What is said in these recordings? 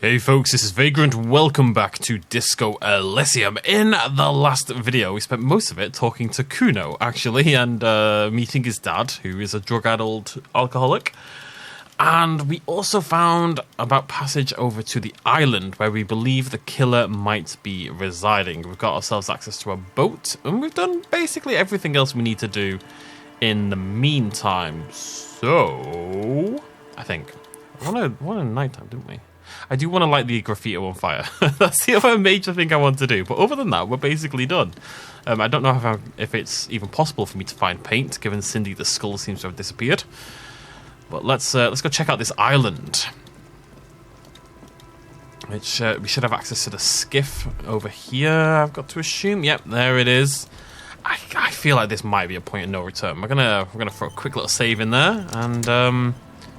Hey folks, this is Vagrant. Welcome back to Disco Elysium. In the last video, we spent most of it talking to Kuno, actually, and meeting his dad, who is a drug-addled alcoholic. And we also found about passage over to the island, where we believe the killer might be residing. We've got ourselves access to a boat, and we've done basically everything else we need to do in the meantime. So, I think. We wanted nighttime, didn't we? I do want to light the graffiti on fire. That's the other major thing I want to do. But other than that, we're basically done. I don't know if it's even possible for me to find paint, given Cindy the skull seems to have disappeared. But let's go check out this island. Which we should have access to the skiff over here, I've got to assume. Yep, there it is. I feel like this might be a point of no return. We're gonna throw a quick little save in there, and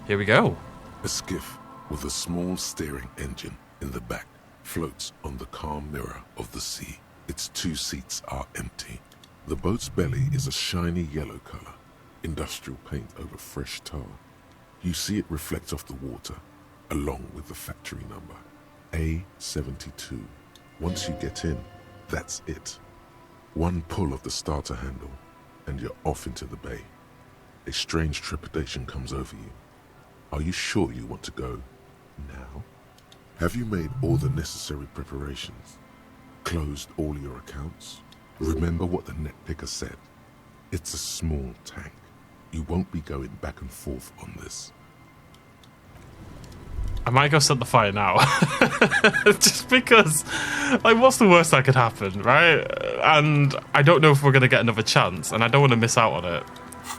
here we go. A skiff with a small steering engine in the back floats on the calm mirror of the sea. Its two seats are empty. The boat's belly is a shiny yellow color, industrial paint over fresh tar. You see it reflect off the water, along with the factory number, A72. Once you get in, that's it. One pull of the starter handle, and you're off into the bay. A strange trepidation comes over you. Are you sure you want to go now? Have you made all the necessary preparations? Closed all your accounts? Remember what the net picker said. It's a small tank. You won't be going back and forth on this. I might go set the fire now. Just because, like, what's the worst that could happen, right? And I don't know if we're going to get another chance, and I don't want to miss out on it.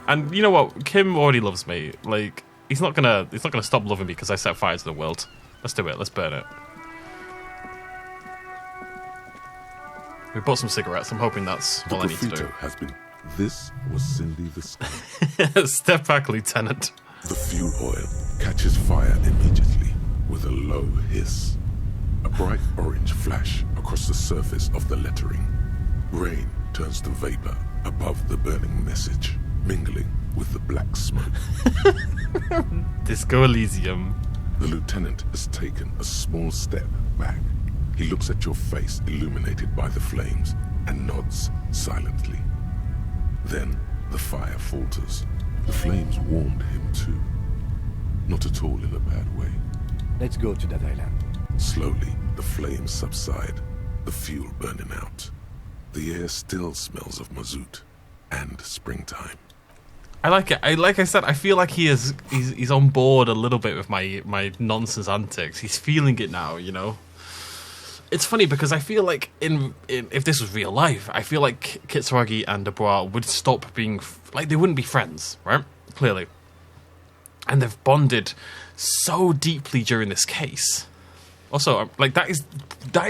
And you know what? Kim already loves me. Like, he's not gonna stop loving me because I set fire to the world. Let's do it. Let's burn it. We bought some cigarettes. I'm hoping that's all I need to do. Has been. This was Cindy the skull. Step back, Lieutenant. The fuel oil catches fire immediately with a low hiss. A bright orange flash across the surface of the lettering. Rain turns to vapor above the burning message, mingling with the black smoke. Disco Elysium. The lieutenant has taken a small step back. He looks at your face illuminated by the flames and nods silently. Then the fire falters. The flames warmed him too. Not at all in a bad way. Let's go to that island. Slowly, the flames subside, the fuel burning out. The air still smells of mazout and springtime. I like it. Like I said, I feel like he's on board a little bit with my nonsense antics. He's feeling it now, you know. It's funny because I feel like if this was real life, I feel like Kitsuragi and Dubois would stop being like they wouldn't be friends, right? Clearly, and they've bonded so deeply during this case. Also, like that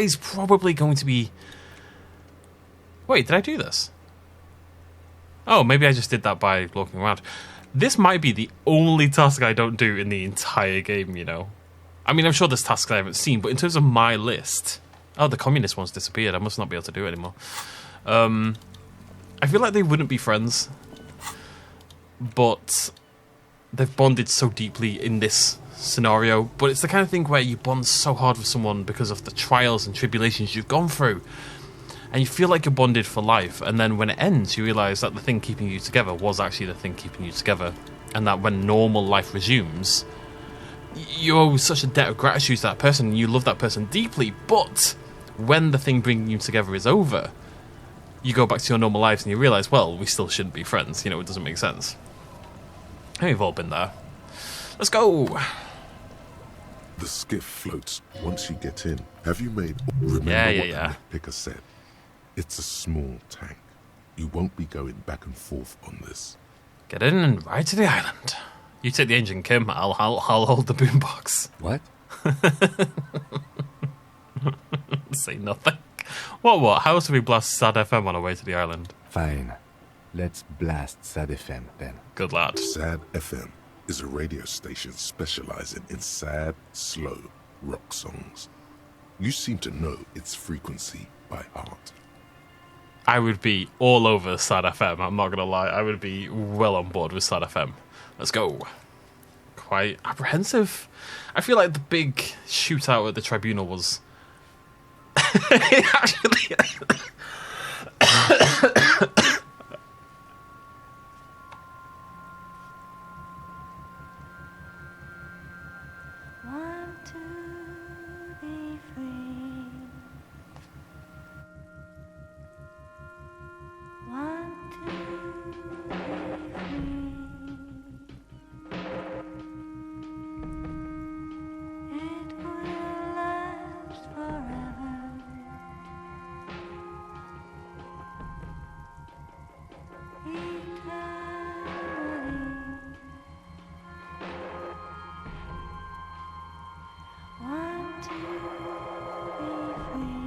is probably going to be. Wait, did I do this? Oh, maybe I just did that by looking around. This might be the only task I don't do in the entire game, you know. I mean, I'm sure there's tasks I haven't seen, but in terms of my list... Oh, the communist one's disappeared. I must not be able to do it anymore. I feel like they wouldn't be friends. But they've bonded so deeply in this scenario. But it's the kind of thing where you bond so hard with someone because of the trials and tribulations you've gone through. And you feel like you're bonded for life, and then when it ends, you realise that the thing keeping you together was actually the thing keeping you together, and that when normal life resumes, you owe such a debt of gratitude to that person, and you love that person deeply, but when the thing bringing you together is over, you go back to your normal lives and you realise, well, we still shouldn't be friends, you know, it doesn't make sense. And we've all been there. Let's go! The skiff floats once you get in. Have you made... Remember what the net picker said. It's a small tank. You won't be going back and forth on this. Get in and ride to the island. You take the engine, Kim. I'll hold the boombox. What? Say nothing. What? How else do we blast Sad FM on our way to the island? Fine. Let's blast Sad FM then. Good lad. Sad FM is a radio station specializing in sad, slow rock songs. You seem to know its frequency by heart. I would be all over Sad FM, I'm not going to lie. I would be well on board with Sad FM. Let's go. quite apprehensive. I feel like the big shootout at the tribunal was actually. Want to be free. Want to be free. It will last forever. Eternally. Want to be free.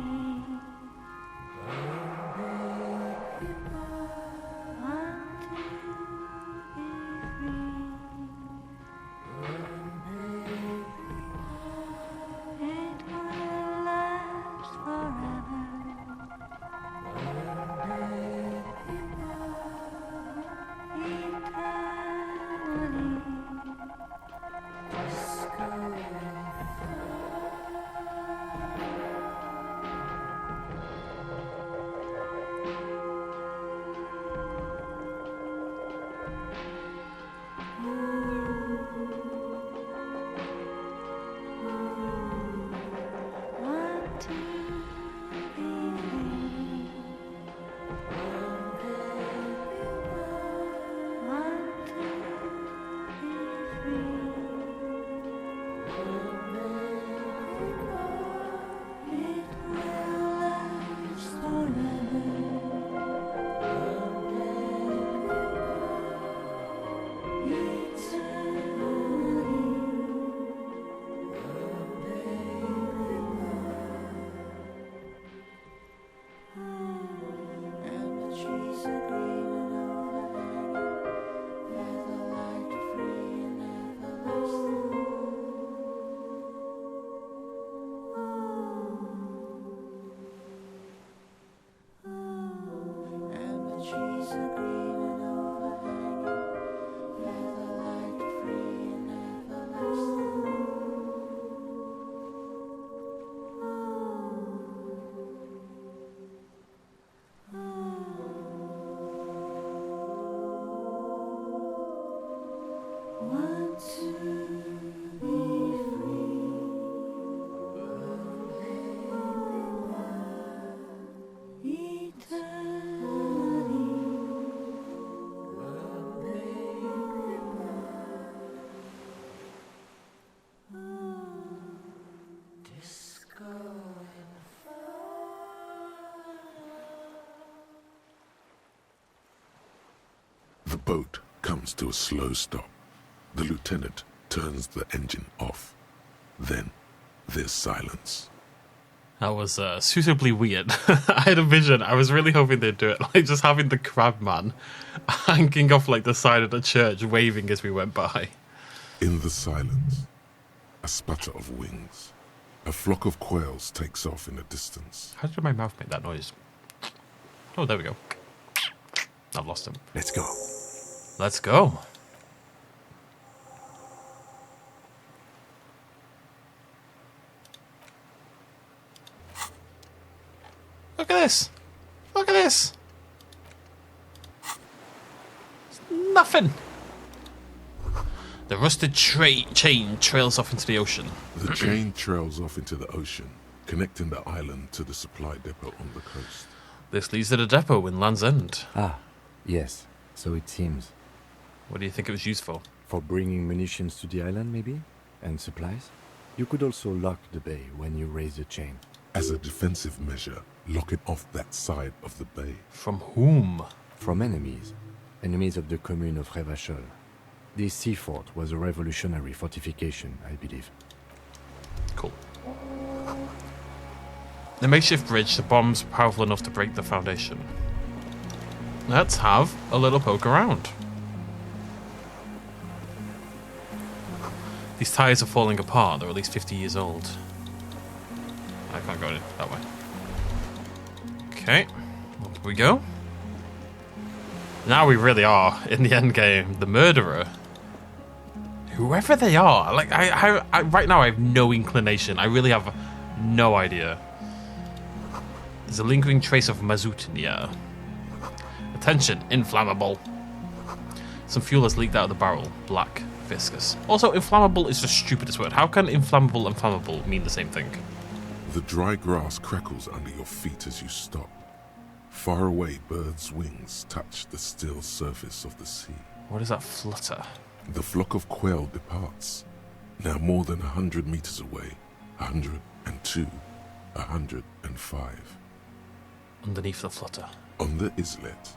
Want to be free. It will last forever. Want to be free. Want to be free. It will last forever. And the trees are green and overhanging, where the light free and everlasting. And the trees are green and overhanging, where the light free and everlasting. Want to be free. Eternally. Disco The boat comes to a slow stop. The lieutenant turns the engine off. Then there's silence. That was suitably weird. I had a vision. I was really hoping they'd do it, like just having the crab man hanging off like the side of the church, waving as we went by. In the silence, a sputter of wings. A flock of quails takes off in the distance. How did my mouth make that noise? Oh, there we go. I've lost him. Let's go. Let's go. Look at this. Look at this. It's nothing. The rusted chain trails off into the ocean. The chain trails off into the ocean, connecting the island to the supply depot on the coast. This leads to the depot in Land's End. Ah, yes, so it seems. What do you think it was used for? For bringing munitions to the island, maybe? And supplies? You could also lock the bay when you raise the chain. As a defensive measure, lock it off that side of the bay. From whom? From enemies. Enemies of the commune of Revachol. This sea fort was a revolutionary fortification, I believe. Cool. The makeshift bridge, the bombs were powerful enough to break the foundation. Let's have a little poke around. These tires are falling apart. They're at least 50 years old. I can't go that way. Okay. Up we go. Now we really are in the end game. The murderer. Whoever they are, like I right now I have no inclination. I really have no idea. There's a lingering trace of mazout in the air. Attention, inflammable. Some fuel has leaked out of the barrel. Black, viscous. Also, inflammable is the stupidest word. How can inflammable and flammable mean the same thing? The dry grass crackles under your feet as you stop. Far away, birds' wings touch the still surface of the sea. What is that flutter? The flock of quail departs, now more than 100 meters away, 102, 105. Underneath the flutter. On the islet,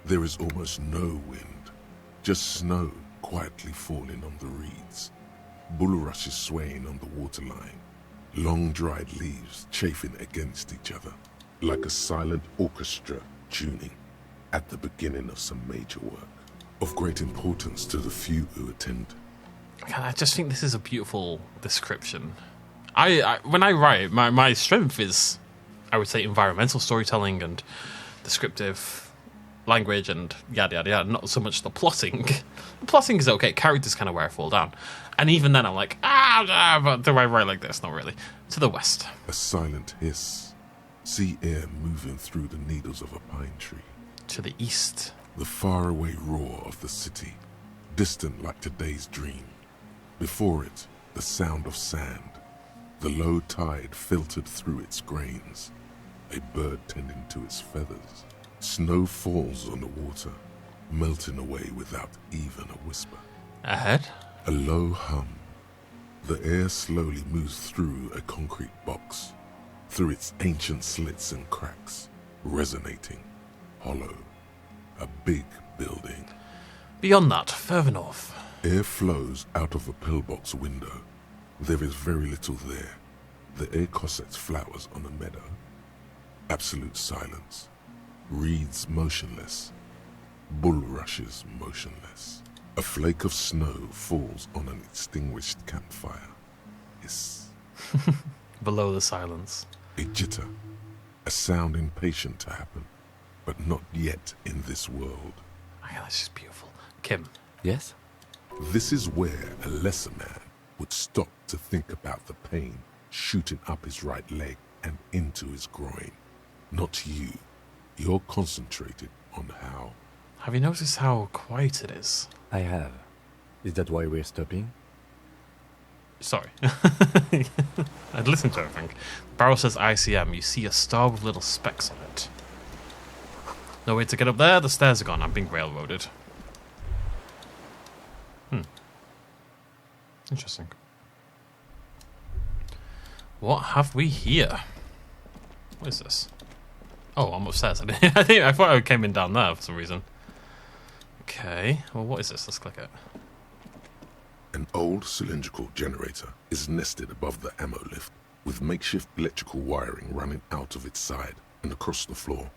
there is almost no wind, just snow quietly falling on the reeds, bulrushes swaying on the waterline, long dried leaves chafing against each other, like a silent orchestra tuning at the beginning of some major work, of great importance to the few who attend. I just think this is a beautiful description. I when I write, my strength is, I would say, environmental storytelling and descriptive language and yada yada yada, not so much the plotting. The plotting is okay, characters kind of where I fall down. And even then I'm like, but do I write like this? Not really. To the west. A silent hiss, sea air moving through the needles of a pine tree. To the east. The faraway roar of the city, distant like today's dream. Before it, the sound of sand, the low tide filtered through its grains, a bird tending to its feathers. Snow falls on the water, melting away without even a whisper. Ahead. A low hum. The air slowly moves through a concrete box, through its ancient slits and cracks, resonating, hollow. A big building. Beyond that, further north. Air flows out of a pillbox window. There is very little there. The air cossets flowers on a meadow. Absolute silence. Reeds motionless. Bulrushes motionless. A flake of snow falls on an extinguished campfire. Hiss. Below the silence. A jitter. A sound impatient to happen, but not yet in this world. Okay, that's just beautiful. Kim. Yes? This is where a lesser man would stop to think about the pain shooting up his right leg and into his groin. Not you. You're concentrated on how. Have you noticed how quiet it is? I have. Is that why we're stopping? Sorry. I'd listen to everything. The barrel says ICM. You see a star with little specks on it. No way to get up there. The stairs are gone. I'm being railroaded. Interesting. What have we here? What is this? Oh, I'm upstairs. I thought I came in down there for some reason. Okay. Well, what is this? Let's click it. An old cylindrical generator is nested above the ammo lift, with makeshift electrical wiring running out of its side and across the floor.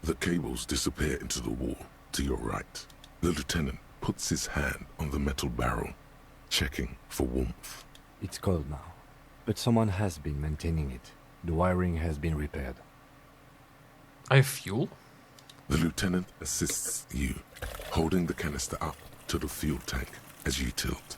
The cables disappear into the wall to your right. The lieutenant puts his hand on the metal barrel, checking for warmth. It's cold now, but someone has been maintaining it. The wiring has been repaired. I have fuel? The lieutenant assists you, holding the canister up to the fuel tank as you tilt.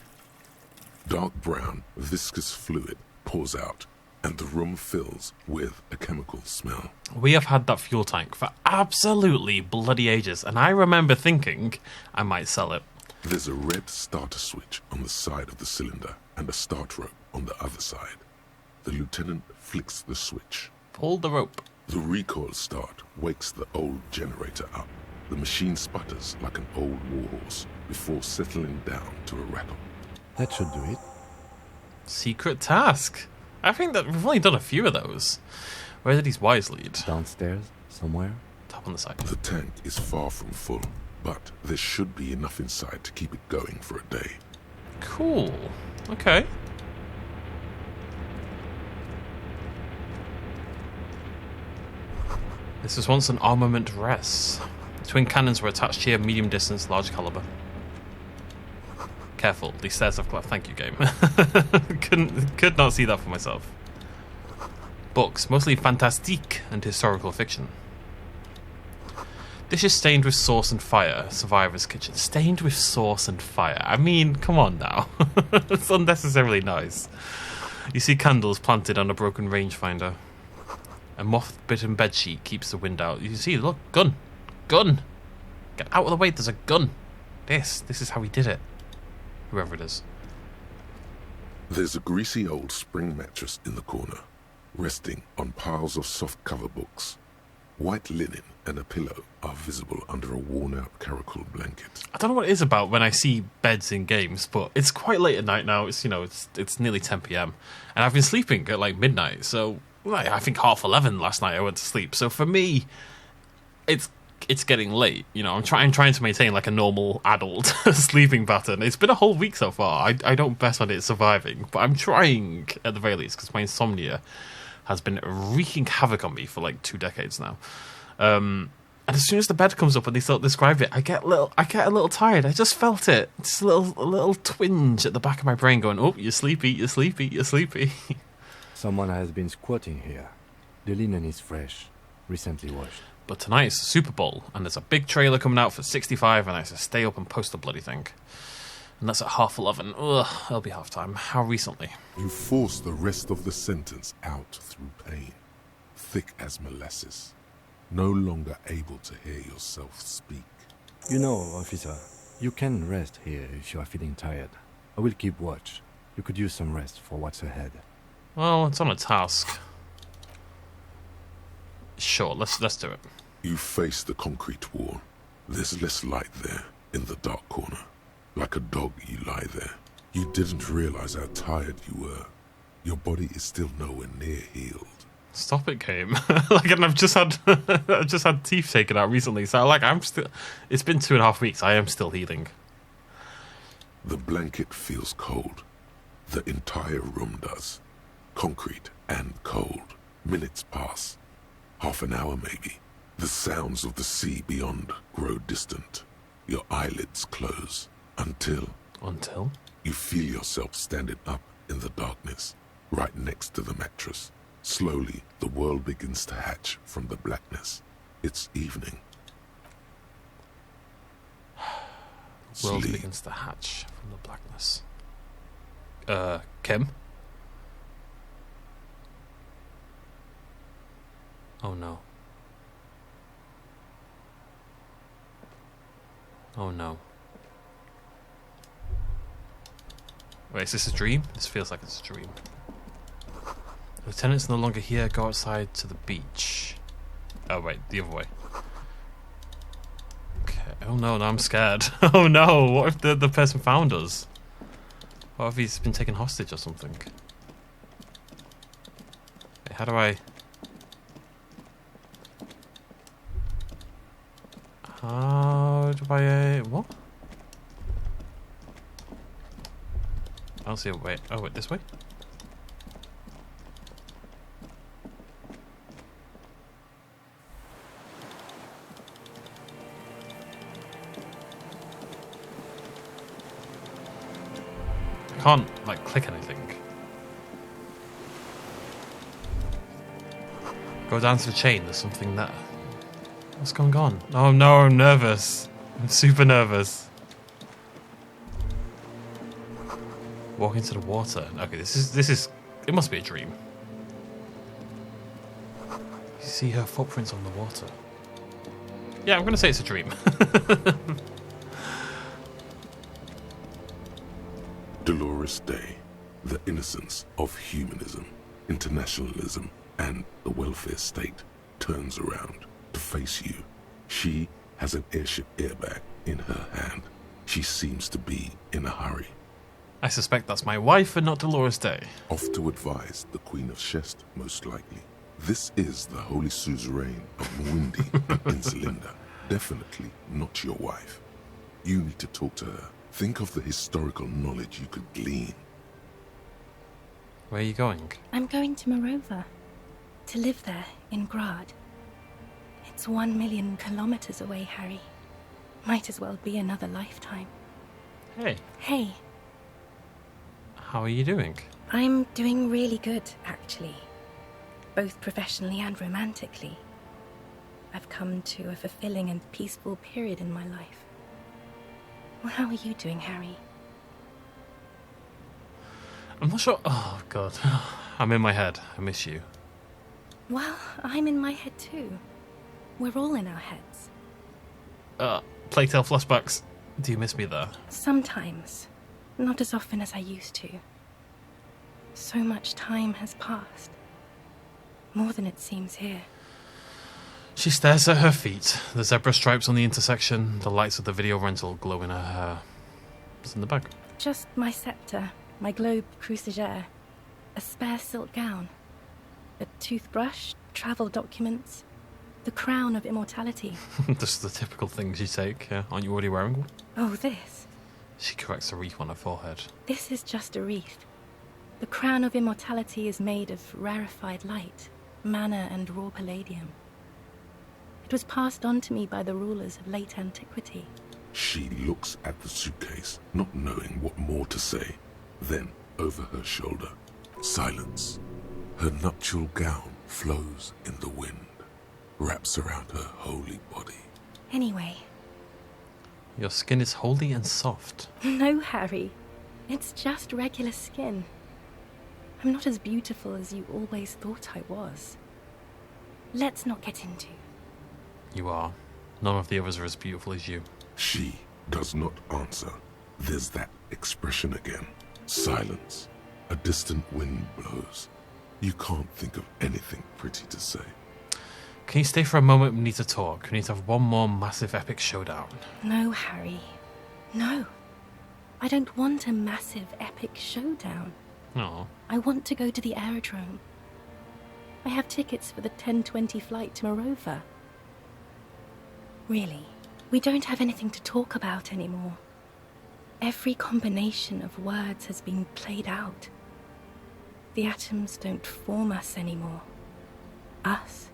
Dark brown, viscous fluid pours out, and the room fills with a chemical smell. We have had that fuel tank for absolutely bloody ages, and I remember thinking I might sell it. There's a red starter switch on the side of the cylinder and a start rope on the other side. The lieutenant flicks the switch. Pull the rope. The recoil start wakes the old generator up. The machine sputters like an old warhorse before settling down to a rattle. That should do it. Secret task. I think that we've only done a few of those. Where did these wires lead? Downstairs, somewhere. Top on the side. The tank is far from full, but there should be enough inside to keep it going for a day. Cool. Okay. This was once an armament rest. Twin cannons were attached here, medium distance, large caliber. Careful, these stairs have collapsed. Thank you, game. Could not see that for myself. Books, mostly fantastique and historical fiction. Dish is stained with sauce and fire. Survivor's kitchen. Stained with sauce and fire. I mean, come on now. It's unnecessarily nice. You see candles planted on a broken rangefinder. A moth-bitten bedsheet keeps the wind out. You see, look, gun. Gun. Get out of the way, there's a gun. This is how he did it. Whoever it is. There's a greasy old spring mattress in the corner, resting on piles of soft-cover books. White linen and a pillow are visible under a worn-out caracal blanket. I don't know what it is about when I see beds in games, but it's quite late at night now. It's, you know, it's nearly 10 p.m. and I've been sleeping at like midnight. So I think 11:30 last night I went to sleep. So for me, it's getting late. You know, I'm trying to maintain like a normal adult sleeping pattern. It's been a whole week so far. I don't bet on it surviving, but I'm trying at the very least because my insomnia has been wreaking havoc on me for like 2 decades now. And as soon as the bed comes up and they start describing it, I get a little tired. I just felt it. Just a little twinge at the back of my brain going, oh, you're sleepy, you're sleepy, you're sleepy. Someone has been squatting here. The linen is fresh, recently washed. But tonight's the Super Bowl, and there's a big trailer coming out for 65, and I have to stay up and post the bloody thing. And that's at 11:30. Ugh, it'll be half time. How recently? You force the rest of the sentence out through pain, thick as molasses, no longer able to hear yourself speak. You know, officer, you can rest here if you are feeling tired. I will keep watch. You could use some rest for what's ahead. Well, it's on a task. Sure, let's do it. You face the concrete wall. There's less light there, in the dark corner. Like a dog, you lie there. You didn't realize how tired you were. Your body is still nowhere near healed. Stop it, Game. Like, and I've just had teeth taken out recently, so like I'm still. It's been 2.5 weeks. I am still healing. The blanket feels cold. The entire room does. Concrete and cold. Minutes pass. Half an hour maybe. The sounds of the sea beyond grow distant. Your eyelids close. Until you feel yourself standing up in the darkness, right next to the mattress. Slowly, the world begins to hatch from the blackness. It's evening. World Sleep. begins to hatch from the blackness. Kim? Oh no. Oh no. Wait, is this a dream? This feels like it's a dream. Lieutenant's no longer here. Go outside to the beach. Oh wait, the other way. Okay. Oh no, now I'm scared. Oh no, what if the person found us? What if he's been taken hostage or something? Wait, how do I... what? I don't see a way. Oh wait, this way? I can't, like, click anything. Go down to the chain, there's something there. What's going on? Oh no, I'm nervous. I'm super nervous. Walk into the water. Okay, this is it must be a dream. You see her footprints on the water. Yeah, I'm gonna say it's a dream. Dolores Day, the innocence of humanism, internationalism, and the welfare state turns around to face you. She has an airship airbag in her hand. She seems to be in a hurry. I suspect that's my wife and not Dolores Day. Off to advise the Queen of Shest, most likely. This is the Holy Suzerain of Mwindi in Zelinda. Definitely not your wife. You need to talk to her. Think of the historical knowledge you could glean. Where are you going? I'm going to Morova. To live there, in Grad. It's 1 million kilometers away, Harry. Might as well be another lifetime. Hey, Hey, how are you doing? I'm doing really good, actually. Both professionally and romantically. I've come to a fulfilling and peaceful period in my life. Well, how are you doing, Harry? I'm not sure. Oh, God. I'm in my head. I miss you. Well, I'm in my head too. We're all in our heads. Plague Tale flashbacks. Do you miss me there? Sometimes. Not as often as I used to. So much time has passed. More than it seems here. She stares at her feet. The zebra stripes on the intersection, the lights of the video rental glow in her hair. What's in the bag? Just my scepter, my globe cruciger, a spare silk gown, a toothbrush, travel documents, the crown of immortality. Just the typical things you take, yeah. Aren't you already wearing one? Oh, this. She corrects a wreath on her forehead. This is just a wreath. The crown of immortality is made of rarefied light, mana and raw palladium. It was passed on to me by the rulers of late antiquity. She looks at the suitcase, not knowing what more to say. Then, over her shoulder, silence. Her nuptial gown flows in the wind, wraps around her holy body. Anyway. Your skin is holy and soft. No, Harry. It's just regular skin. I'm not as beautiful as you always thought I was. Let's not get into. You are. None of the others are as beautiful as you. She does not answer. There's that expression again. Silence. A distant wind blows. You can't think of anything pretty to say. Can you stay for a moment? We need to talk. We need to have one more massive epic showdown. No, Harry. No. I don't want a massive epic showdown. No. I want to go to the aerodrome. I have tickets for the 10:20 flight to Morova. Really, we don't have anything to talk about anymore. Every combination of words has been played out. The atoms don't form us anymore. Us.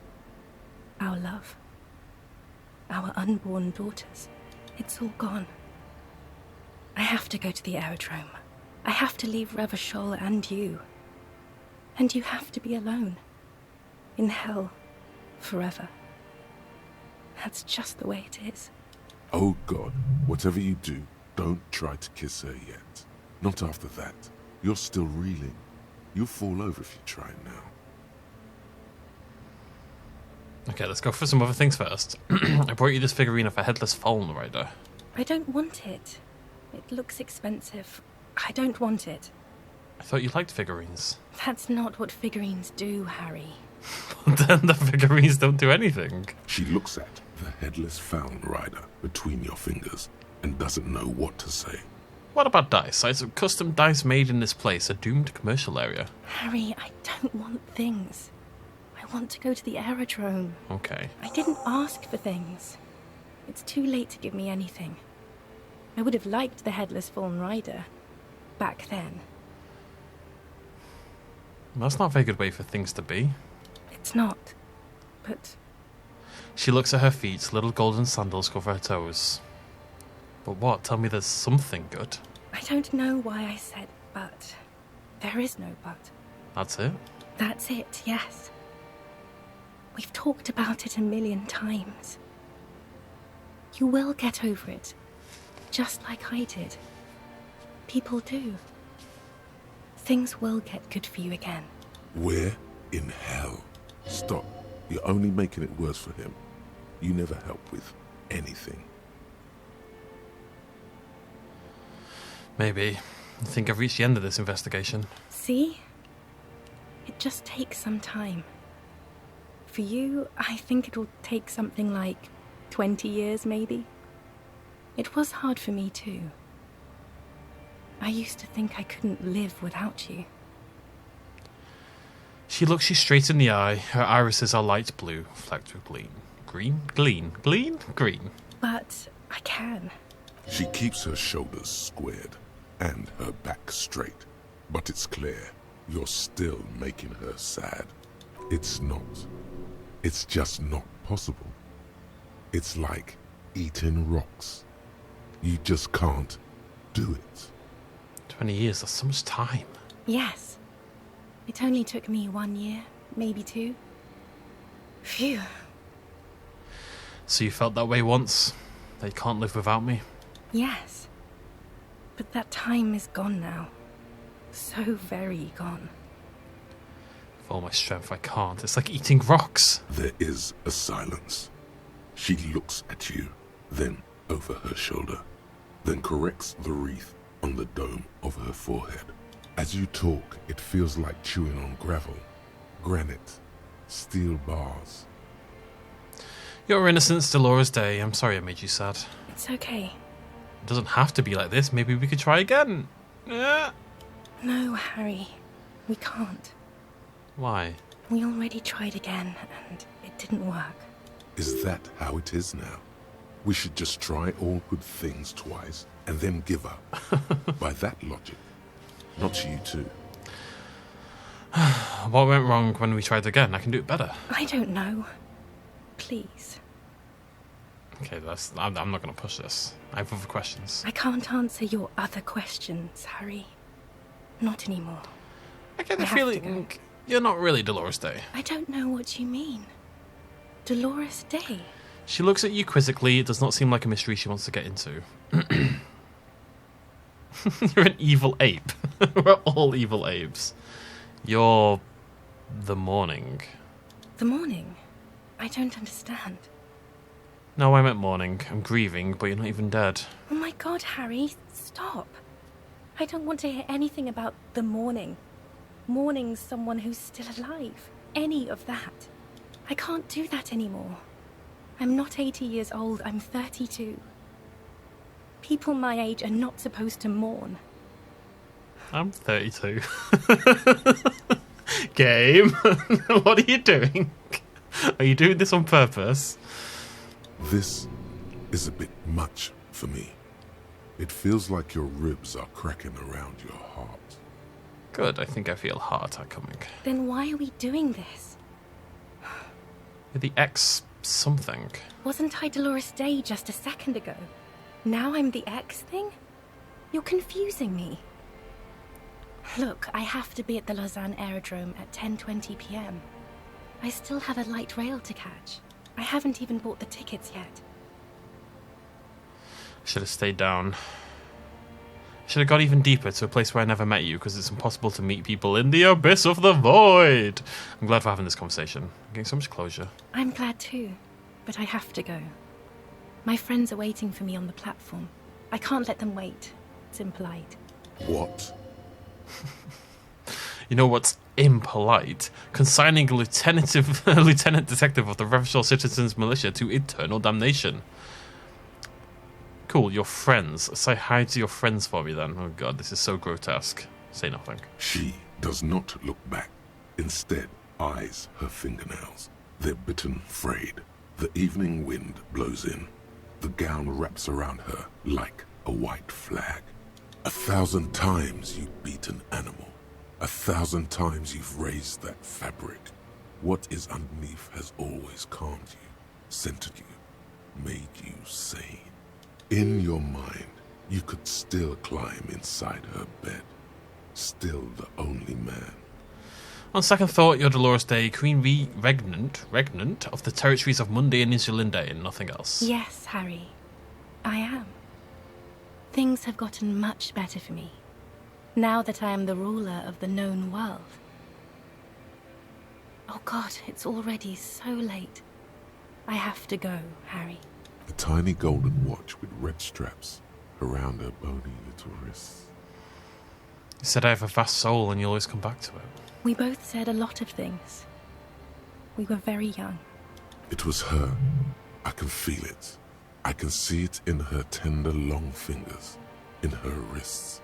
Our love. Our unborn daughters. It's all gone. I have to go to the aerodrome. I have to leave Revachol and you. And you have to be alone. In hell. Forever. That's just the way it is. Oh God, whatever you do, don't try to kiss her yet. Not after that. You're still reeling. You'll fall over if you try now. Okay, let's go for some other things first. I brought you this figurine of a headless fallen rider. I don't want it. It looks expensive. I don't want it. I thought you liked figurines. That's not what figurines do, Harry. Then the figurines don't do anything. She looks at the headless Fallen Rider between your fingers and doesn't know what to say. What about dice? I have some custom dice made in this place, a doomed commercial area. Harry, I don't want things. I want to go to the aerodrome. Okay. I didn't ask for things. It's too late to give me anything. I would have liked the headless Fallen Rider. Back then. That's not a very good way for things to be. It's not. But She looks at her feet, little golden sandals cover her toes. But what? Tell me there's something good. I don't know why I said but. There is no but. That's it? That's it, yes. We've talked about it a million times. You will get over it. Just like I did. People do. Things will get good for you again. We're in hell. Stop. You're only making it worse for him. You never help with anything. Maybe. I think I've reached the end of this investigation. See? It just takes some time. For you, I think it'll take something like 20 years, maybe. It was hard for me, too. I used to think I couldn't live without you. She looks you straight in the eye. Her irises are light blue, flecked with gleam. Green? But I can. She keeps her shoulders squared and her back straight. But it's clear you're still making her sad. It's not. It's just not possible. It's like eating rocks. You just can't do it. 20 years, that's so much time. Yes. It only took me 1 year, maybe 2. Phew. So you felt that way once? That you can't live without me? Yes. But that time is gone now. So very gone. With all my strength, I can't. It's like eating rocks. There is a silence. She looks at you, then over her shoulder, then corrects the wreath on the dome of her forehead. As you talk, it feels like chewing on gravel, granite, steel bars. Your innocence, Dolores Day. I'm sorry I made you sad. It's okay. It doesn't have to be like this. Maybe we could try again. No, Harry. We can't. Why? We already tried again, and it didn't work. Is that how it is now? We should just try all good things twice and then give up. By that logic, not you too. What went wrong when we tried again? I can do it better. I don't know. Please. Okay, I'm not going to push this. I have other questions. I can't answer your other questions, Harry. Not anymore. I get the I have to feeling you're not really Dolores Day. I don't know what you mean. Dolores Day? She looks at you quizzically. It does not seem like a mystery she wants to get into. You're an evil ape. We're all evil apes. You're the morning. The morning? I don't understand. No, I meant morning. I'm grieving, but you're not even dead. Oh my god, Harry, stop. I don't want to hear anything about the morning. Mourning someone who's still alive. Any of that. I can't do that anymore. I'm not 80 years old, I'm 32. People my age are not supposed to mourn. I'm 32. Game, what are you doing? Are you doing this on purpose? This is a bit much for me. It feels like your ribs are cracking around your heart. Good, I think I feel heart attack coming. Then why are we doing this? You're the ex something. Wasn't I Dolores Day just a second ago? Now I'm the X thing? You're confusing me. Look, I have to be at the Lausanne Aerodrome at 10:20 p.m. I still have a light rail to catch. I haven't even bought the tickets yet. Should have stayed down. Should have got even deeper to a place where I never met you, because it's impossible to meet people in the abyss of the void. I'm glad we're having this conversation. I'm getting so much closure. I'm glad too, but I have to go. My friends are waiting for me on the platform. I can't let them wait. It's impolite. What? You know what's impolite? Consigning a lieutenant detective of the Revachol Citizens Militia to eternal damnation. Cool, your friends. Say hi to your friends for me then. Oh god, this is so grotesque. Say nothing. She does not look back. Instead, eyes her fingernails. They're bitten, frayed. The evening wind blows in. The gown wraps around her like a white flag. 1,000 times you beat an animal. 1,000 times you've raised that fabric. What is underneath has always calmed you, centered you, made you sane. In your mind, you could still climb inside her bed. Still the only man. On second thought, you're Dolores Day, Queen Regnant of the territories of Munday and Isolinde, and nothing else. Yes, Harry. I am. Things have gotten much better for me, now that I am the ruler of the known world. Oh god, it's already so late. I have to go, Harry. A tiny golden watch with red straps around her bony little wrists. You said I have a vast soul and you always come back to it. We both said a lot of things. We were very young. It was her. I can feel it. I can see it in her tender long fingers, in her wrists.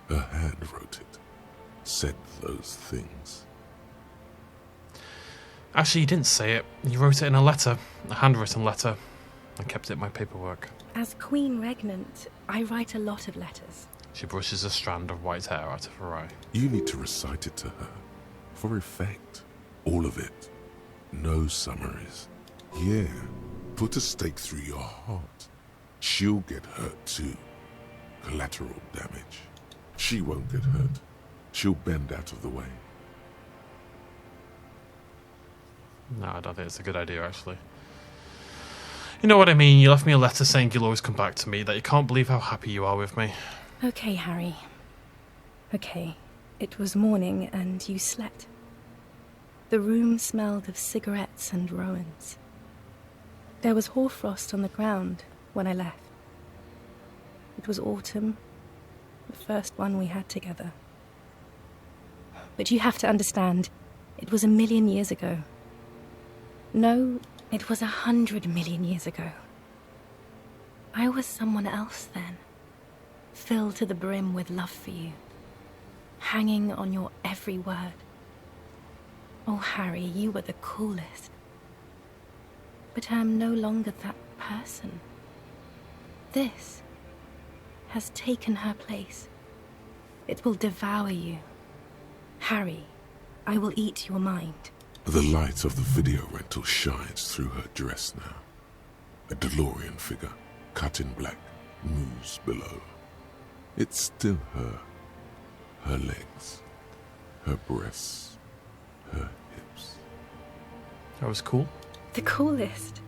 Her hand wrote it, said those things. Actually, you didn't say it. You wrote it in a letter, a handwritten letter. I kept it in my paperwork. As Queen Regnant, I write a lot of letters. She brushes a strand of white hair out of her eye. You need to recite it to her, for effect. All of it. No summaries. Yeah, put a stake through your heart. She'll get hurt too. Collateral damage. She won't get hurt. She'll bend out of the way. No, I don't think it's a good idea, actually. You know what I mean? You left me a letter saying you'll always come back to me, that you can't believe how happy you are with me. Okay, Harry. Okay. It was morning and you slept. The room smelled of cigarettes and Rowans. There was hoarfrost on the ground when I left. It was autumn, the first one we had together. But you have to understand, it was 1,000,000 years ago. No, it was 100 million years ago. I was someone else then, filled to the brim with love for you, hanging on your every word. Oh, Harry, you were the coolest. But I am no longer that person. This has taken her place. It will devour you. Harry, I will eat your mind. The light of the video rental shines through her dress now. A DeLorean figure, cut in black, moves below. It's still her. Her legs, her breasts, her hips. That was cool. The coolest.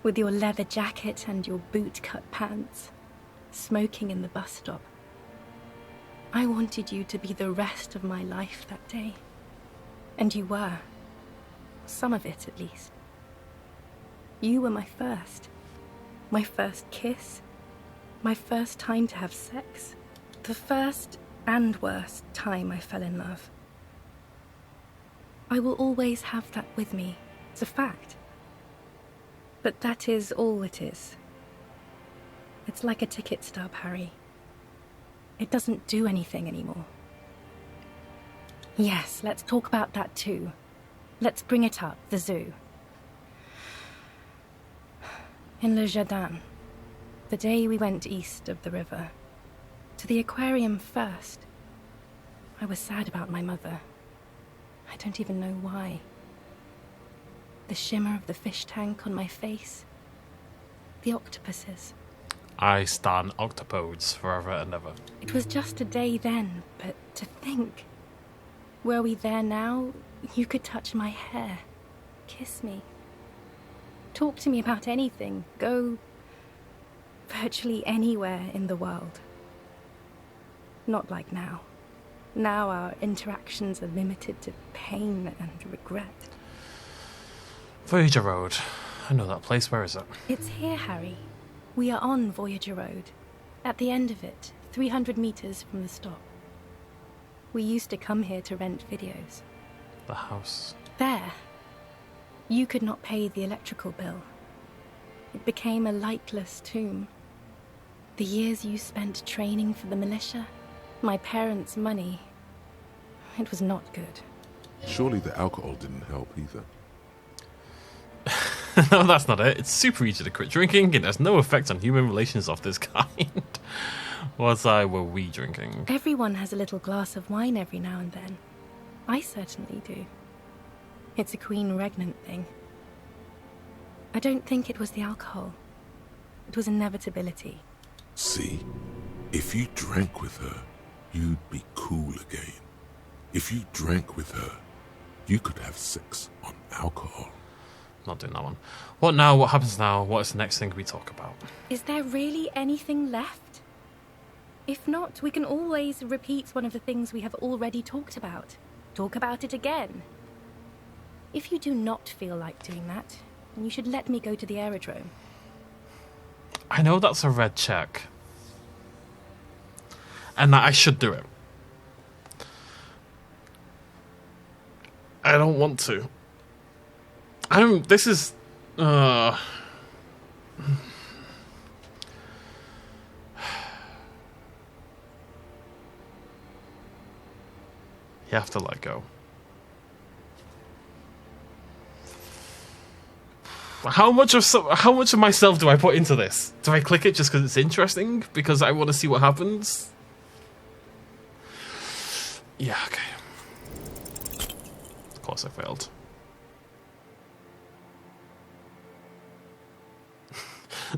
With your leather jacket and your boot-cut pants. Smoking in the bus stop. I wanted you to be the rest of my life that day. And you were. Some of it, at least. You were my first. My first kiss. My first time to have sex. The first and worst time I fell in love. I will always have that with me. It's a fact. But that is all it is. It's like a ticket stub, Harry. It doesn't do anything anymore. Yes, let's talk about that too. Let's bring it up, the zoo. In Le Jardin, the day we went east of the river, to the aquarium first, I was sad about my mother. I don't even know why. The shimmer of the fish tank on my face. The octopuses. I stan octopodes forever and ever. It was just a day then, but to think. Were we there now, you could touch my hair, kiss me. Talk to me about anything, go virtually anywhere in the world. Not like now. Now our interactions are limited to pain and regret. Voyager Road. I know that place. Where is it? It's here, Harry. We are on Voyager Road. At the end of it, 300 meters from the stop. We used to come here to rent videos. The house. There. You could not pay the electrical bill. It became a lightless tomb. The years you spent training for the militia, my parents' money, it was not good. Surely the alcohol didn't help either. No, that's not it. It's super easy to quit drinking. It has no effect on human relations of this kind. Were we drinking? Everyone has a little glass of wine every now and then. I certainly do. It's a Queen Regnant thing. I don't think it was the alcohol. It was inevitability. See? If you drank with her, you'd be cool again. If you drank with her, you could have sex on alcohol. Not doing that one. What now? What happens now? What is the next thing we talk about? Is there really anything left? If not, we can always repeat one of the things we have already talked about. Talk about it again. If you do not feel like doing that, then you should let me go to the aerodrome. I know that's a red check. And that I should do it. I don't want to. This is... You have to let go. How much of myself do I put into this? Do I click it just because it's interesting? Because I want to see what happens? Yeah, okay. Of course I failed.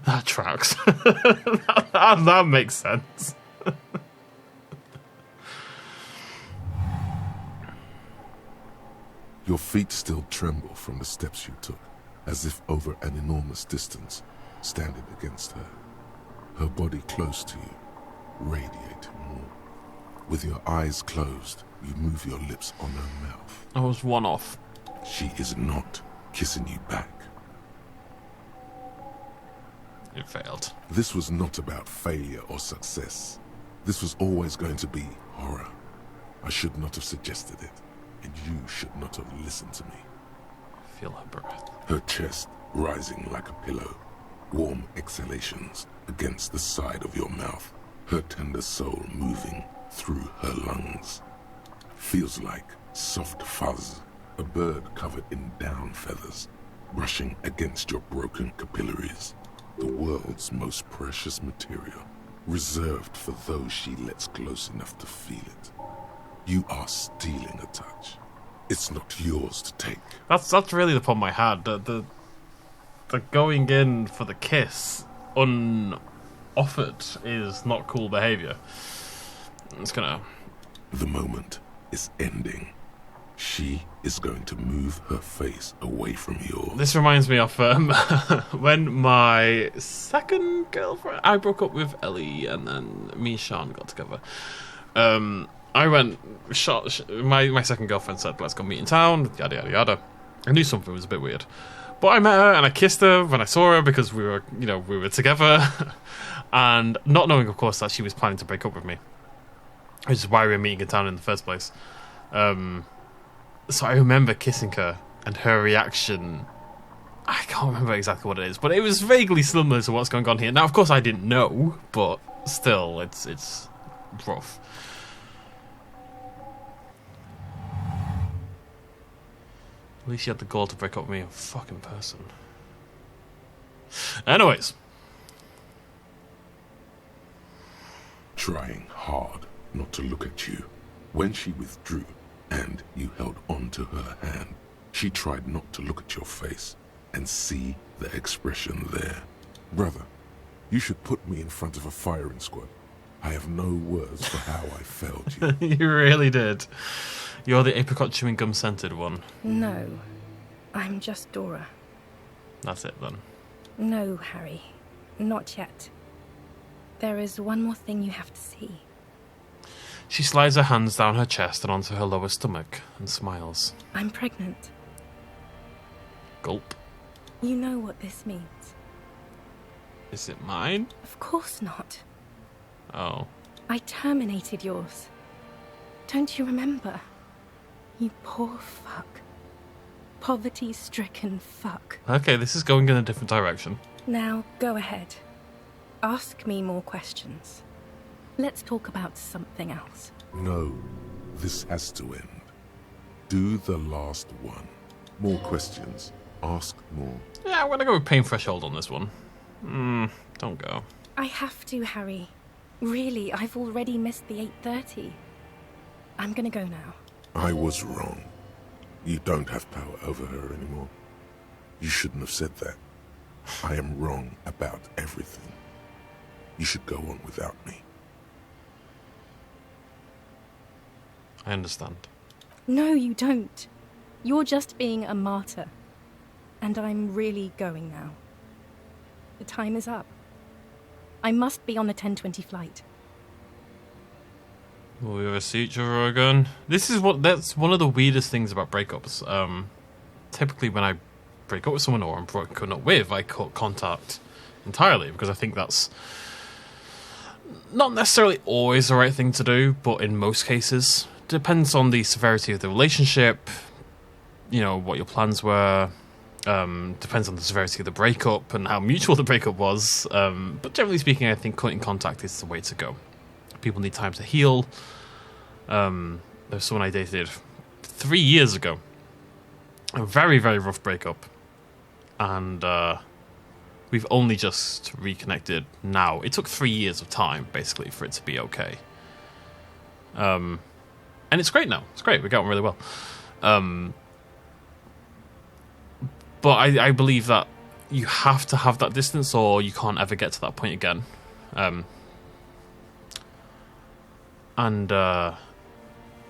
That tracks. that makes sense. Your feet still tremble from the steps you took, as if over an enormous distance. standing against her, her body close to you, radiating more. With your eyes closed, you move your lips on her mouth. I was one off. She is not kissing you back. It failed. This was not about failure or success. This was always going to be horror. I should not have suggested it, and you should not have listened to me. Feel her breath. Her chest rising like a pillow, warm exhalations against the side of your mouth, her tender soul moving through her lungs. Feels like soft fuzz, a bird covered in down feathers, brushing against your broken capillaries. The world's most precious material, reserved for those she lets close enough to feel it. You are stealing a touch. It's not yours to take. That's really the problem I had. The going in for the kiss unoffered is not cool behaviour. It's gonna... The moment is ending. She is going to move her face away from yours. This reminds me of when my second girlfriend... I broke up with Ellie and then me and Sean got together. I went... My second girlfriend said, let's go meet in town, yada yada yada. I knew something was a bit weird. But I met her and I kissed her when I saw her because we were together. And not knowing, of course, that she was planning to break up with me. Which is why we were meeting in town in the first place. So I remember kissing her and her reaction. I can't remember exactly what it is, but it was vaguely similar to what's going on here. Now, of course, I didn't know, but still, it's rough. At least you had the gall to break up with me, a fucking person. Anyways. Trying hard not to look at you. When she withdrew and you held on to her hand, she tried not to look at your face and see the expression there. Brother, you should put me in front of a firing squad. I have no words for how I felt you. You really did. You're the apricot chewing gum scented one. No, I'm just Dora. That's it then. No, Harry, not yet. There is one more thing you have to see. She slides her hands down her chest and onto her lower stomach and smiles. I'm pregnant. Gulp. You know what this means. Is it mine? Of course not. Oh. I terminated yours. Don't you remember? You poor fuck. Poverty-stricken fuck. Okay, this is going in a different direction. Now, go ahead. Ask me more questions. Let's talk about something else. No, this has to end. Do the last one. More questions. Ask more. Yeah, I'm gonna go with pain threshold on this one. Don't go. I have to, Harry. Really, I've already missed the 8:30. I'm gonna go now. I was wrong. You don't have power over her anymore. You shouldn't have said that. I am wrong about everything. You should go on without me. I understand. No, you don't. You're just being a martyr. And I'm really going now. The time is up. I must be on the 10:20 flight. Will we ever see each other again? That's one of the weirdest things about breakups. Typically when I break up with someone or I'm broken up with, I cut contact entirely because I think that's not necessarily always the right thing to do, but in most cases. Depends on the severity of the relationship, what your plans were, depends on the severity of the breakup and how mutual the breakup was, but generally speaking, I think cutting contact is the way to go. People need time to heal. There's someone I dated 3 years ago, a very, very rough breakup, and we've only just reconnected now. It took 3 years of time, basically, for it to be okay. And it's great now. It's great. We got on really well. But I believe that you have to have that distance or you can't ever get to that point again.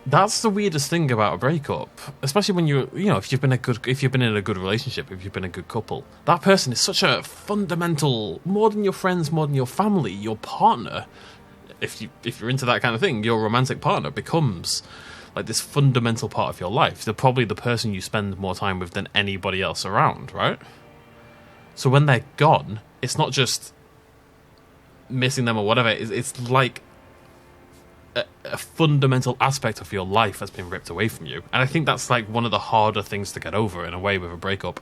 That's the weirdest thing about a breakup, especially when if you've been in a good relationship, if you've been a good couple. That person is such a fundamental, more than your friends, more than your family, your partner. If you're into that kind of thing, your romantic partner becomes like this fundamental part of your life. They're probably the person you spend more time with than anybody else around, right? So when they're gone, it's not just missing them or whatever. It's like a fundamental aspect of your life has been ripped away from you. And I think that's like one of the harder things to get over in a way with a breakup.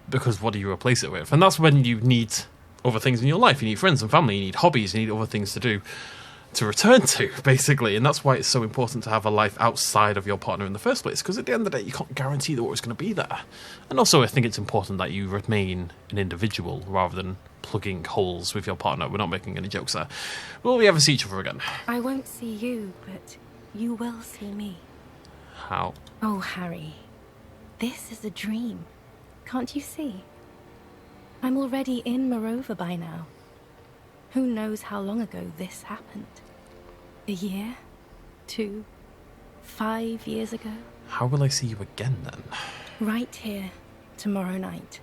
Because what do you replace it with? And that's when you need other things in your life. You need friends and family, you need hobbies, you need other things to do, to return to, basically. And that's why it's so important to have a life outside of your partner in the first place, because at the end of the day, you can't guarantee that what's going to be there. And also, I think it's important that you remain an individual rather than plugging holes with your partner. We're not making any jokes there. Will we ever see each other again? I won't see you, but you will see me. How? Oh, Harry, this is a dream. Can't you see? I'm already in Morova by now. Who knows how long ago this happened? A year? 2? 5 years ago? How will I see you again, then? Right here, tomorrow night.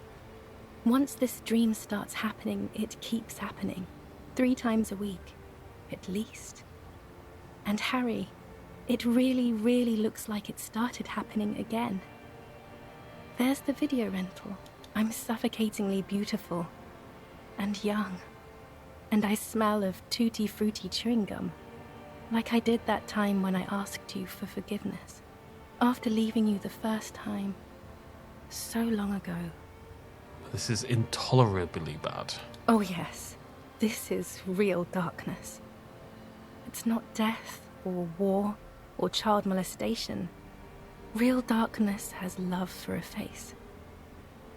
Once this dream starts happening, it keeps happening. 3 times a week, at least. And Harry, it really, really looks like it started happening again. There's the video rental. I'm suffocatingly beautiful. And young. And I smell of tutti frutti chewing gum. Like I did that time when I asked you for forgiveness. After leaving you the first time. So long ago. This is intolerably bad. Oh yes, this is real darkness. It's not death, or war, or child molestation. Real darkness has love for a face.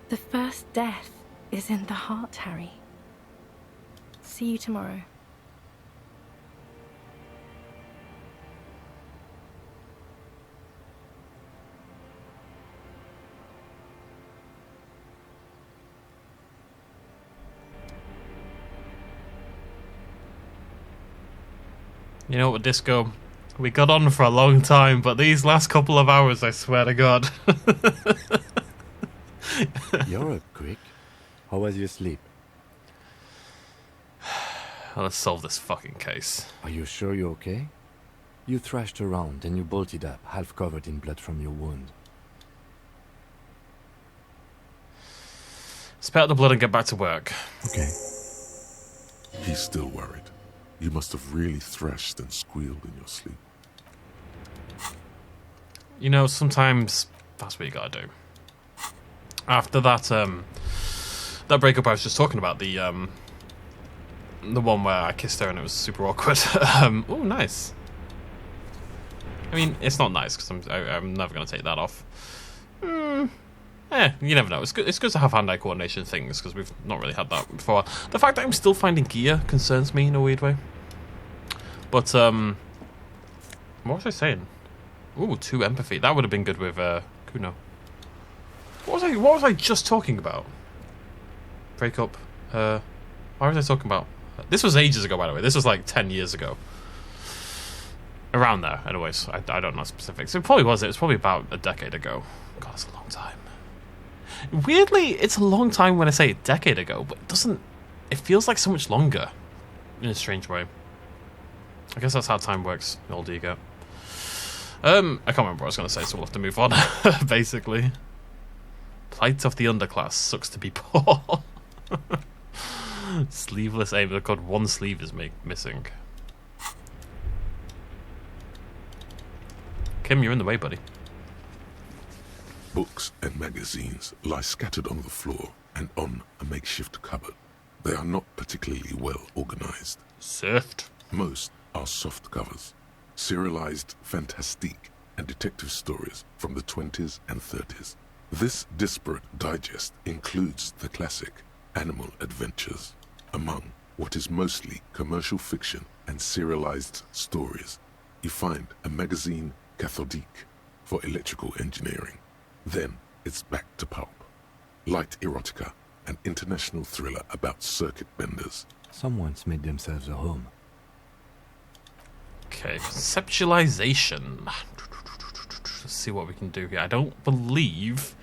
The first death is in the heart, Harry. See you tomorrow. You know what, Disco? We got on for a long time, but these last couple of hours, I swear to God. You're up quick. How was your sleep? Let's solve this fucking case. Are you sure you're okay? You thrashed around and you bolted up, half covered in blood from your wound. Spare the blood and get back to work. Okay. He's still worried. You must have really thrashed and squealed in your sleep. You know, sometimes that's what you gotta do. After that, that breakup I was just talking about, the one where I kissed her and it was super awkward. Oh, nice. I mean, it's not nice because I'm never gonna take that off. You never know. It's good to have hand-eye coordination things because we've not really had that before. The fact that I'm still finding gear concerns me in a weird way. But what was I saying? Ooh, 2 empathy. That would have been good with Kuno. What was I just talking about? Breakup. Why was I talking about? This was ages ago, by the way. This was like 10 years ago. Around there, anyways. I don't know specifics. It probably was. It was probably about a decade ago. God, that's a long time. Weirdly, it's a long time when I say a decade ago, but it feels like so much longer in a strange way. I guess that's how time works, the older you get. I can't remember what I was going to say, so we'll have to move on, basically. Plight of the underclass sucks to be poor. Sleeveless aim. Oh God, 1 sleeve is missing. Kim, you're in the way, buddy. Books and magazines lie scattered on the floor and on a makeshift cupboard. They are not particularly well organized. Soft. Most are soft covers, serialized fantastique and detective stories from the 20s and 30s. This disparate digest includes the classic Animal Adventures. Among what is mostly commercial fiction and serialized stories, you find a magazine cathodique for electrical engineering. Then it's back to pulp. Light erotica, an international thriller about circuit benders. Someone's made themselves a home. Okay, conceptualization. Let's see what we can do here. I don't believe,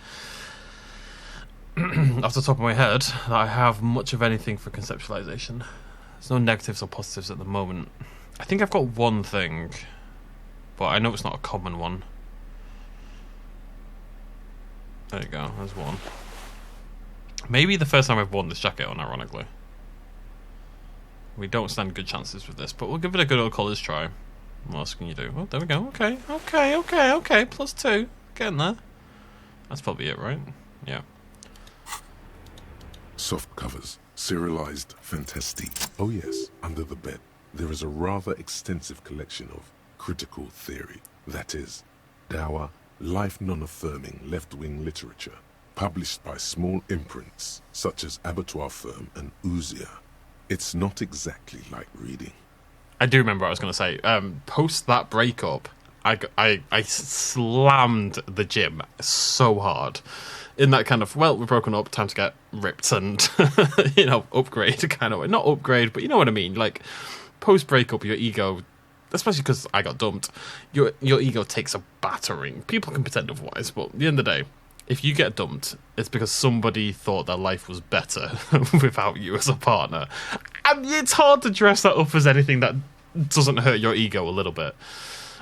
off the top of my head, that I have much of anything for conceptualization. There's no negatives or positives at the moment. I think I've got one thing, but I know it's not a common one. There you go, there's one. Maybe the first time I've worn this jacket on, ironically. We don't stand good chances with this, but we'll give it a good old colours try. What else can you do? Oh, there we go. Okay. +2. Getting there. That's probably it, right? Yeah. Soft covers, serialized fantastique. Oh yes, under the bed, there is a rather extensive collection of critical theory. That is, dour, life non-affirming left-wing literature, published by small imprints such as Abattoir Firm and Ouzia. It's not exactly like reading. I do remember what I was going to say. Post that breakup, I slammed the gym so hard. In that kind of, well, we've broken up, time to get ripped and, upgrade kind of way. Not upgrade, but you know what I mean. Like, post breakup, your ego, especially because I got dumped, your ego takes a battering. People can pretend otherwise, but at the end of the day, if you get dumped, it's because somebody thought their life was better without you as a partner. And it's hard to dress that up as anything that doesn't hurt your ego a little bit.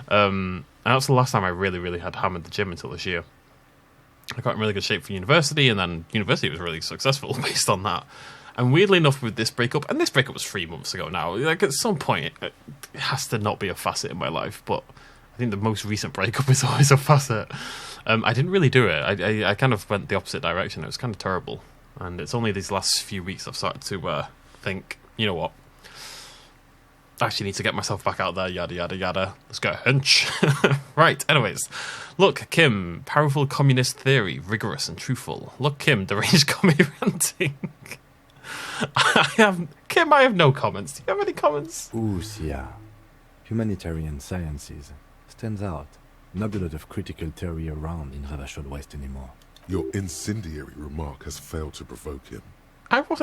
And that's the last time I really had hammered the gym until this year. I got in really good shape for university, and then university was really successful based on that. And weirdly enough, with this breakup, and this breakup was 3 months ago now, like at some point, it has to not be a facet in my life, but I think the most recent breakup is always a facet. I didn't really do it. I kind of went the opposite direction. It was kind of terrible. And it's only these last few weeks I've started to think, you know what? I actually need to get myself back out there, yada, yada, yada. Let's go hunch. Right, anyways. Look, Kim, powerful communist theory, rigorous and truthful. Look, Kim, deranged commie ranting. Kim, I have no comments. Do you have any comments? Ouzia. Humanitarian sciences. Stands out. Not a lot of critical theory around in Revachol West anymore. Your incendiary remark has failed to provoke him. I was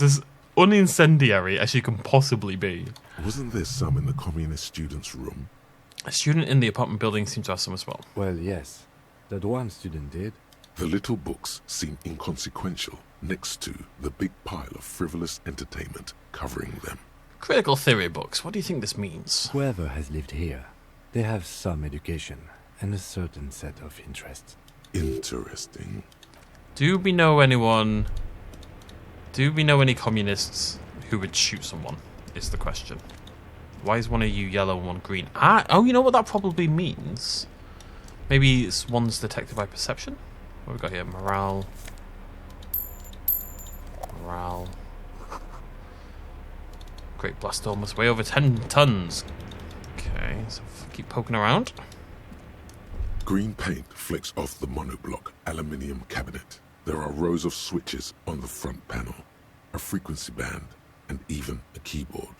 as unincendiary as you can possibly be. Wasn't there some in the communist student's room? A student in the apartment building seemed to have some as well. Well, yes. That one student did. The little books seem inconsequential next to the big pile of frivolous entertainment covering them. Critical theory books, what do you think this means? Whoever has lived here, they have some education and a certain set of interests. Interesting. Do we know any communists who would shoot someone, is the question. Why is one of you yellow and one green? Oh, you know what that probably means? Maybe it's one's detected by perception? What have we got here? Morale. Great Blastorm must weigh over 10 tons. Okay, so keep poking around. Green paint flicks off the monoblock aluminium cabinet. There are rows of switches on the front panel, a frequency band, and even a keyboard.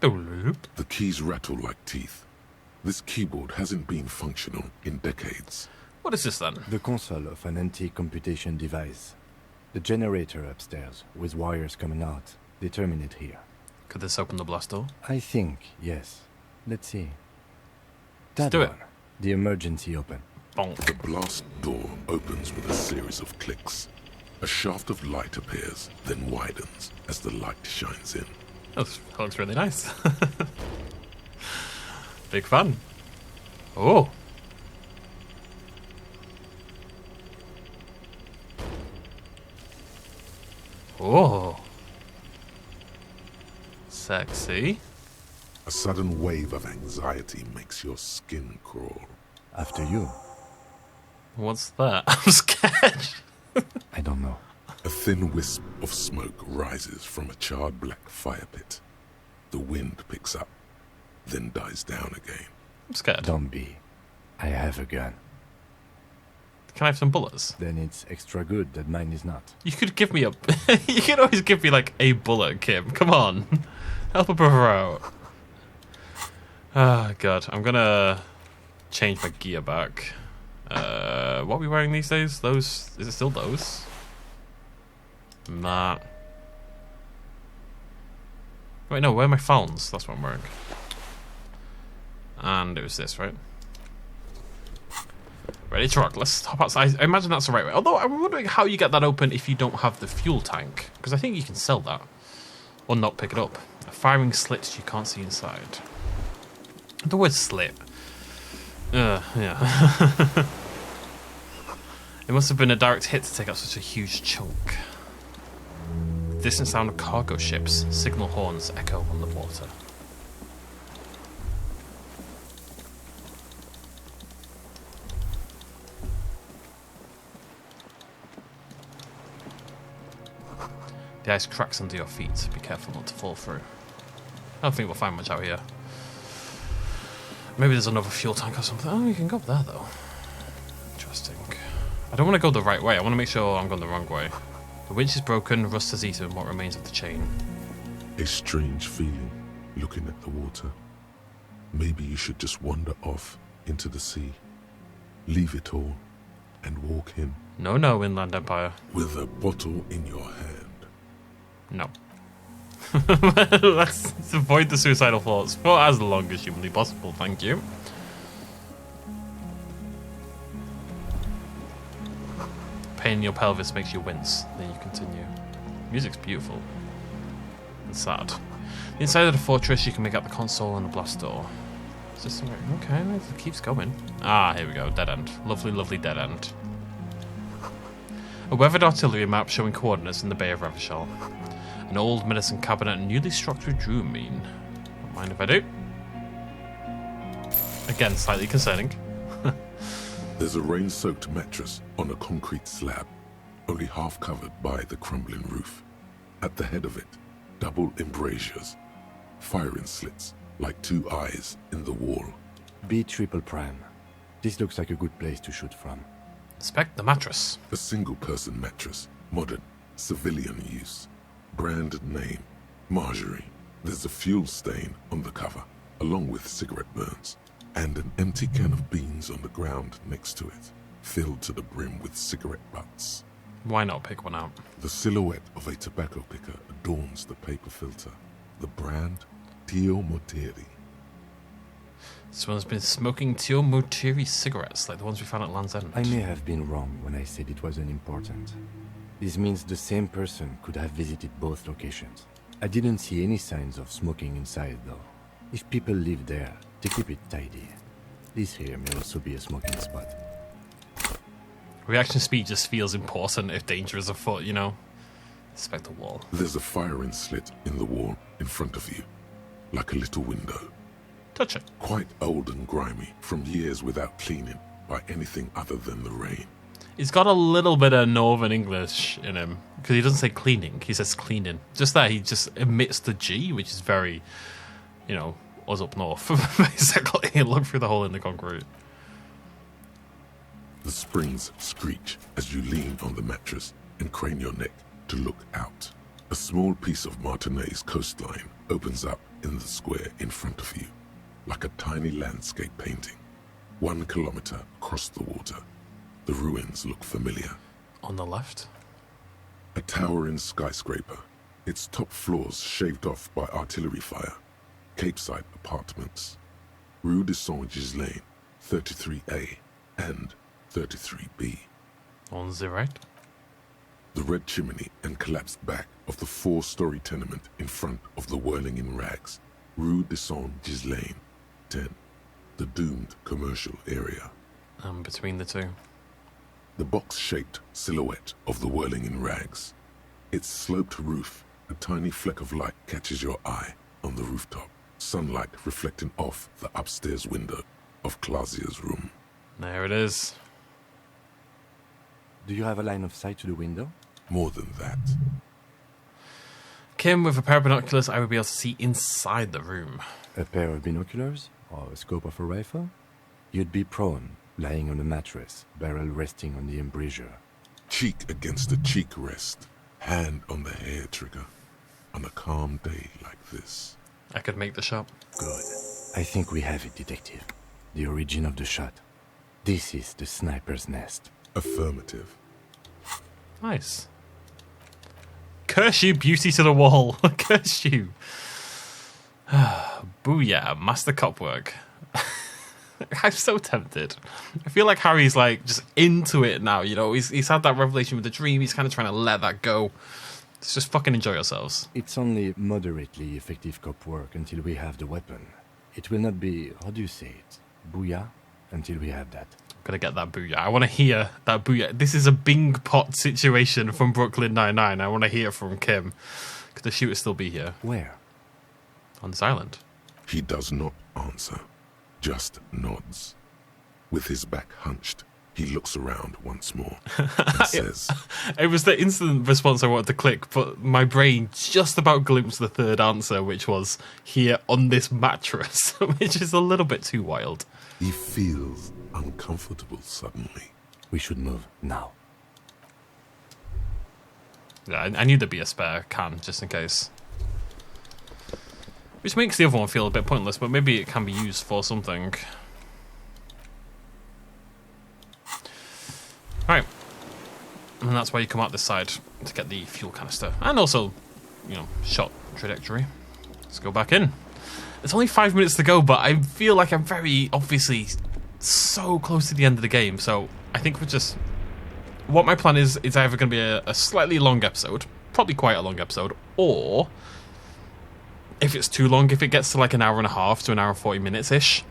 The keys rattle like teeth. This keyboard hasn't been functional in decades. What is this then? The console of an anti-computation device. The generator upstairs, with wires coming out. They terminate here. Could this open the blast door? I think, yes. Let's see. Let's do it. The emergency open. Bonk. The blast door opens with a series of clicks. A shaft of light appears, then widens as the light shines in. That looks really nice. Big fan. Oh. Oh. Sexy. A sudden wave of anxiety makes your skin crawl. After you. What's that? I'm scared. I don't know. A thin wisp of smoke rises from a charred black fire pit. The wind picks up, then dies down again. I'm scared. Don't be. I have a gun. Can I have some bullets? Then it's extra good that mine is not. You could give me a... you could always give me, like, a bullet, Kim. Come on. Help a brother out. Oh, God. I'm gonna change my gear back. What are we wearing these days? Those... Is it still those? Nah. Wait, no. Where are my phones? That's what I'm wearing. And it was this, right? Ready to rock. Let's hop outside. I imagine that's the right way. Although I'm wondering how you get that open if you don't have the fuel tank. Because I think you can sell that. Or not pick it up. A firing slit you can't see inside. The word slit. Yeah. It must have been a direct hit to take out such a huge chunk. Distant sound of cargo ships. Signal horns echo on the water. The ice cracks under your feet. Be careful not to fall through. I don't think we'll find much out here. Maybe there's another fuel tank or something. Oh, you can go up there, though. Interesting. I don't want to go the right way. I want to make sure I'm going the wrong way. The winch is broken. Rust has eaten what remains of the chain. A strange feeling looking at the water. Maybe you should just wander off into the sea. Leave it all and walk in. No, Inland Empire. With a bottle in your hand. No. Let's avoid the suicidal thoughts for as long as humanly possible, thank you. Pain in your pelvis makes you wince. Then you continue. Music's beautiful. And sad. Inside of the fortress, you can make out the console and the blast door. Is this the right? Okay, it keeps going. Ah, here we go. Dead end. Lovely, lovely dead end. A weathered artillery map showing coordinates in the Bay of Revachol. An old medicine cabinet newly structured drumine. Don't mind if I do. Again, slightly concerning. There's a rain-soaked mattress on a concrete slab, only half covered by the crumbling roof. At the head of it, double embrasures, firing slits like two eyes in the wall. B triple prime. This looks like a good place to shoot from. Inspect the mattress. A single-person mattress, modern, civilian use. Brand name, Marjorie. There's a fuel stain on the cover, along with cigarette burns, and an empty can of beans on the ground next to it, filled to the brim with cigarette butts. Why not pick one out? The silhouette of a tobacco picker adorns the paper filter. The brand, Tio Moteri. This one's been smoking Tio Moteri cigarettes, like the ones we found at Land's End. I may have been wrong when I said it wasn't important. This means the same person could have visited both locations. I didn't see any signs of smoking inside, though. If people live there, they keep it tidy. This here may also be a smoking spot. Reaction speed just feels important if danger is afoot, you know? Inspect the wall. There's a firing slit in the wall in front of you, like a little window. Touch it. Quite old and grimy, from years without cleaning by anything other than the rain. He's got a little bit of Northern English in him, because he doesn't say cleaning, he says cleaning. Just that, he just emits the G, which is very, you know, us up north, basically. Look through the hole in the concrete. The springs screech as you lean on the mattress and crane your neck to look out. A small piece of Martinez coastline opens up in the square in front of you, like a tiny landscape painting, 1 kilometer across the water. The ruins look familiar. On the left? A towering skyscraper, its top floors shaved off by artillery fire. Capeside apartments. Rue de Saint-Ghislain, 33A and 33B. On the right? The red chimney and collapsed back of the 4-story tenement in front of the whirling in rags. Rue de Saint-Ghislain, 10. The doomed commercial area. Between the two. The box-shaped silhouette of the whirling in rags. Its sloped roof, a tiny fleck of light catches your eye on the rooftop. Sunlight reflecting off the upstairs window of Clausia's room. There it is. Do you have a line of sight to the window? More than that. Kim, with a pair of binoculars, I would be able to see inside the room. A pair of binoculars? Or a scope of a rifle? You'd be prone, lying on a mattress, barrel resting on the embrasure. Cheek against the cheek rest, hand on the hair trigger, on a calm day like this. I could make the shot. Good. I think we have it, Detective. The origin of the shot. This is the sniper's nest. Affirmative. Nice. Curse you, beauty to the wall. Curse you. Booyah, master cop work. I'm so tempted. I feel like Harry's like just into it now, you know. He's had that revelation with the dream. He's kind of trying to let that go. Let's just fucking enjoy ourselves. It's only moderately effective cop work until we have the weapon. It will not be, how do you say it, booyah, until we have that. Gotta get that booyah. I want to hear that booyah. This is a Bing pot situation from Brooklyn Nine-Nine. I want to hear from Kim. Could the shooter still be here? Where? On this island. He does not answer, just nods. With his back hunched, he looks around once more and says, It was the instant response I wanted to click, but my brain just about glimpsed the third answer, which was here on this mattress, which is a little bit too wild. he feels uncomfortable suddenly. We should move now. Yeah, I knew there'd be a spare can, just in case. Which makes the other one feel a bit pointless, but maybe it can be used for something. Right. And that's why you come out this side, to get the fuel canister. And also, you know, shot trajectory. Let's go back in. It's only 5 minutes to go, but I feel like I'm very, obviously, so close to the end of the game. So I think we're just... What my plan is either going to be a slightly long episode, probably quite a long episode, or... If it's too long, if it gets to like an hour and a half to an hour and 40 minutes-ish,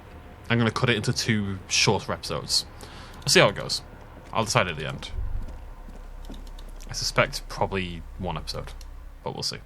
I'm going to cut it into 2 shorter episodes. I'll see how it goes. I'll decide at the end. I suspect probably 1 episode, but we'll see.